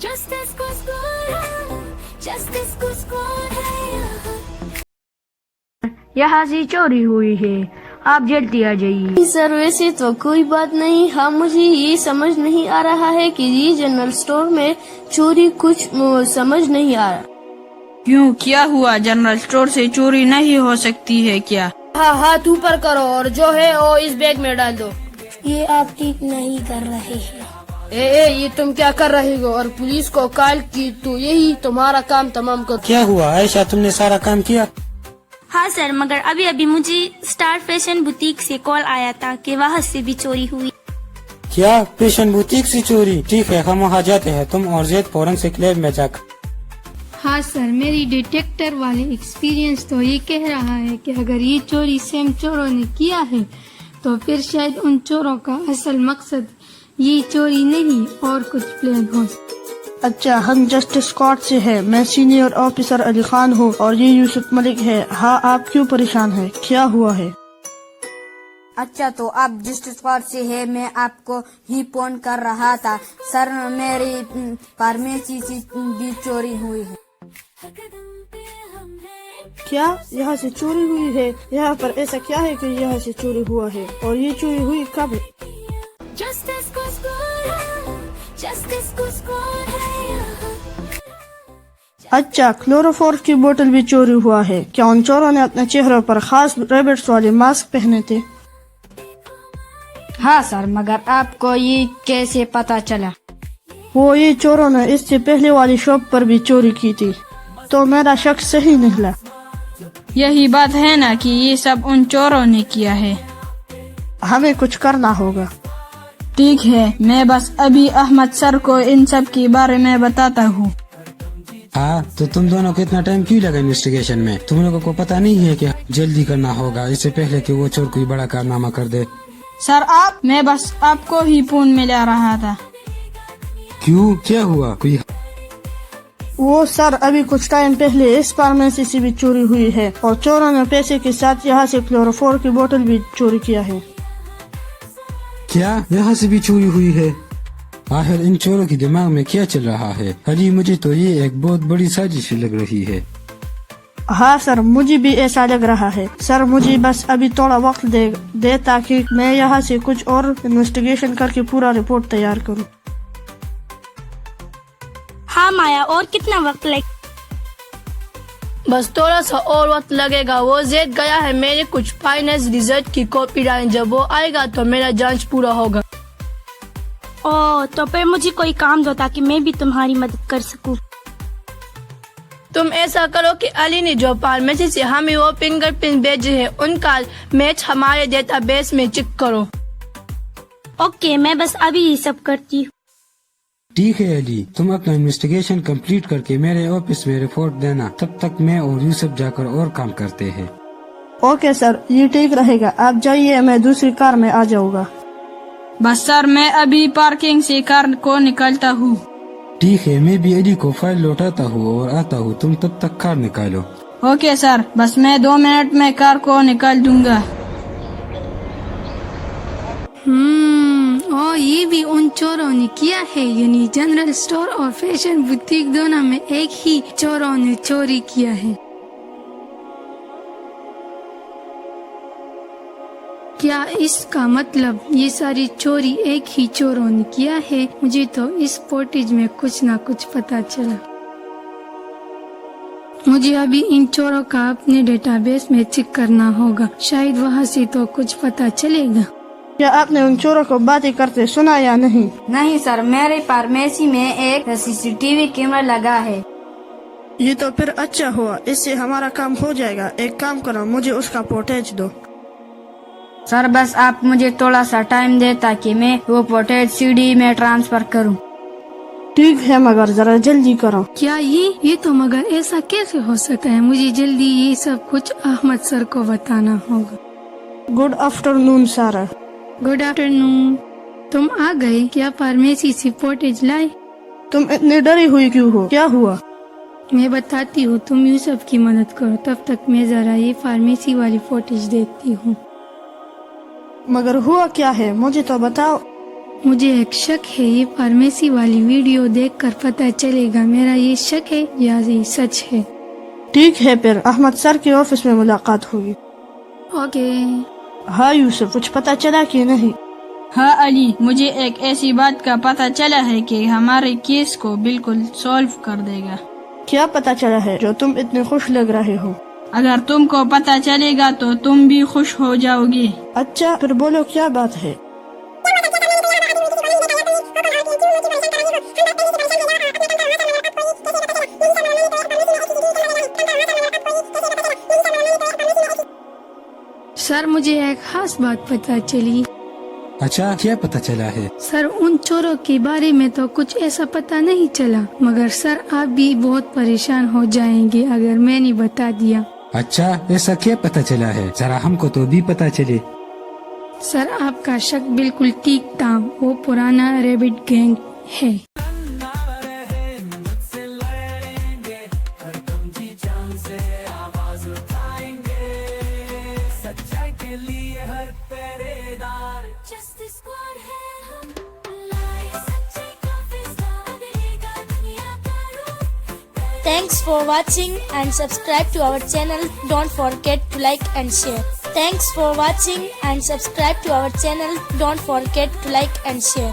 Justice को score है, justice को score है यहाँ। यहाँ से चोरी हुई है, आप जल्दी आ जाइए। सर वैसे तो कोई बात नहीं, हाँ मुझे ये समझ नहीं आ रहा है कि ये जनरल स्टोर में चोरी कुछ समझ नहीं आ रहा। क्यों, क्या हुआ? जनरल स्टोर से चोरी नहीं हो सकती है क्या? हाँ हाथ ऊपर करो और जो है वो इस बैग में डाल दो। ये आप ठीक नहीं कर रहे हैं। ये तुम क्या कर रही हो? और पुलिस को कॉल की तो यही तुम्हारा काम तमाम कर। क्या हुआ आयशा, तुमने सारा काम किया? हाँ सर, मगर अभी अभी मुझे स्टार फैशन बुटीक से कॉल आया था कि वहाँ से भी चोरी हुई। क्या फैशन बुटीक से चोरी? ठीक है, हम वहाँ जाते हैं, तुम और जैद फौरन से क्लैब में जाकर। हाँ सर, मेरी डिटेक्टर वाले एक्सपीरियंस तो ये कह रहा है कि अगर ये चोरी सेम चोरों ने किया है तो फिर शायद उन चोरों का असल मकसद ये चोरी नहीं और कुछ प्लान हो। अच्छा, हम जस्टिस स्क्वाड से है, मैं सीनियर ऑफिसर अली खान हूँ और ये यूसुफ मलिक है। हाँ, आप क्यों परेशान हैं? क्या हुआ है? अच्छा, तो आप जस्टिस स्क्वाड से है, मैं आपको ही फोन कर रहा था। सर, मेरी फार्मेसी से भी चोरी हुई है। क्या यहाँ से चोरी हुई है? यहाँ पर ऐसा क्या है कि यहाँ से चोरी हुआ है? और ये चोरी हुई कब? Justice को score है, justice को score है यहाँ। अच्छा, क्लोरोफॉर्म की बोतल भी चोरी हुआ है। क्या उन चोरों ने अपने चेहरों पर खास रेबिट्स वाले मास्क पहने थे? हाँ सर, मगर आपको ये कैसे पता चला? वो ये चोरों ने इससे पहले वाली शॉप पर भी चोरी की थी, तो मेरा शक सही निकला। यही बात है ना कि ये सब उन चोरों ने किया है। हमें कुछ करना होगा। ठीक है, मैं बस अभी अहमद सर को इन सब के बारे में बताता हूँ। हाँ, तो तुम दोनों को इतना टाइम क्यों लगा इन्वेस्टिगेशन में? तुम लोगों को पता नहीं है कि जल्दी करना होगा इससे पहले कि वो चोर कोई बड़ा कारनामा कर दे। सर मैं बस आपको ही फोन में ला रहा था। क्यों, क्या हुआ? कोई? वो सर, अभी कुछ टाइम पहले इस फार्मेसी से भी चोरी हुई है और चोरों ने पैसे के साथ यहाँ से क्लोरोफॉर्म की बोतल भी चोरी किया है। क्या यहाँ से भी चोरी हुई है? आखिर इन चोरों के दिमाग में क्या चल रहा है? अली, मुझे तो ये एक बहुत बड़ी साजिश लग रही है। हाँ सर, मुझे भी ऐसा लग रहा है। सर, मुझे बस अभी थोड़ा वक्त दे ताकि मैं यहाँ से कुछ और इन्वेस्टिगेशन करके पूरा रिपोर्ट तैयार करूँ। हाँ माया, और कितना वक्त लगे? बस थोड़ा सा और वक्त लगेगा। वो जेद गया है, मैंने कुछ फाइनेंस रिजल्ट की कॉपी डाली, जब वो आएगा तो मेरा जांच पूरा होगा। ओह, तो फिर मुझे कोई काम दो ताकि मैं भी तुम्हारी मदद कर सकूं। तुम ऐसा करो कि अली ने जो फार्मेसी से हमें वो फिंगरप्रिंट भेजे हैं उनका मैच हमारे डेटाबेस में चेक करो। ओके, मैं बस अभी ये सब करती हूँ। ठीक है अली, तुम अपना इन्वेस्टिगेशन कंप्लीट करके मेरे ऑफिस में रिपोर्ट देना। तब तक मैं और यूसुफ जाकर और काम करते हैं। ओके सर, ये ठीक रहेगा। आप जाइए, मैं दूसरी कार में आ जाऊंगा। बस सर, मैं अभी पार्किंग से कार को निकालता हूँ। ठीक है, मैं भी अली को फाइल लौटाता हूँ और आता हूँ, तुम तब तक कार निकालो। ओके सर, बस मैं 2 मिनट में कार को निकाल दूंगा। और ये भी उन चोरों ने किया है, यानी जनरल स्टोर और फैशन बुटीक दोनों में एक ही चोरों ने चोरी किया है। क्या इसका मतलब ये सारी चोरी एक ही चोरों ने किया है? मुझे तो इस फुटेज में कुछ ना कुछ पता चला। मुझे अभी इन चोरों का अपने डेटाबेस में चेक करना होगा, शायद वहाँ से तो कुछ पता चलेगा। क्या आपने उन चोरों को बातें करते सुना या नहीं? नहीं सर, मेरे फार्मेसी में एक सीसीटीवी कैमरा लगा है। ये तो फिर अच्छा हुआ, इससे हमारा काम हो जाएगा। एक काम करो, मुझे उसका फुटेज दो। सर, बस आप मुझे थोड़ा सा टाइम दे ताकि मैं वो फुटेज सीडी में ट्रांसफर करूं। ठीक है, मगर जरा जल्दी करो। क्या ये तो मगर ऐसा कैसे हो सकता है? मुझे जल्दी ये सब कुछ अहमद सर को बताना होगा। गुड आफ्टरनून सारा। Good afternoon. तुम आ गए? क्या फार्मेसी से फुटेज लाए? तुम इतनी डरी हुई क्यों हो? क्या हुआ? मैं बताती हूँ, तुम यूसुफ की मदद करो, तब तक मैं जरा ये फार्मेसी वाली फुटेज देखती हूँ। मगर हुआ क्या है, मुझे तो बताओ। मुझे एक शक है, ये फार्मेसी वाली वीडियो देखकर पता चलेगा मेरा ये शक है या ये सच है। ठीक है, फिर अहमद सर के ऑफिस में मुलाकात होगी। ओके। हाँ यूसुफ, कुछ पता चला कि नहीं? हाँ अली, मुझे एक ऐसी बात का पता चला है कि हमारे केस को बिल्कुल सॉल्व कर देगा। क्या पता चला है जो तुम इतने खुश लग रहे हो? अगर तुमको पता चलेगा तो तुम भी खुश हो जाओगी। अच्छा, फिर बोलो क्या बात है? सर, मुझे एक खास बात पता चली। अच्छा, क्या पता चला है? सर, उन चोरों के बारे में तो कुछ ऐसा पता नहीं चला, मगर सर आप भी बहुत परेशान हो जाएंगे अगर मैंने बता दिया। अच्छा, ऐसा क्या पता चला है? जरा हमको तो भी पता चले। सर, आपका शक बिल्कुल ठीक था, वो पुराना रैबिट गैंग है। Justice Squad है हम, लाए सच्चे काफिर साथ देगा दुनिया का रूप। Thanks for watching and subscribe to our channel. Don't forget to like and share. Thanks for watching and subscribe to our channel. Don't forget to like and share.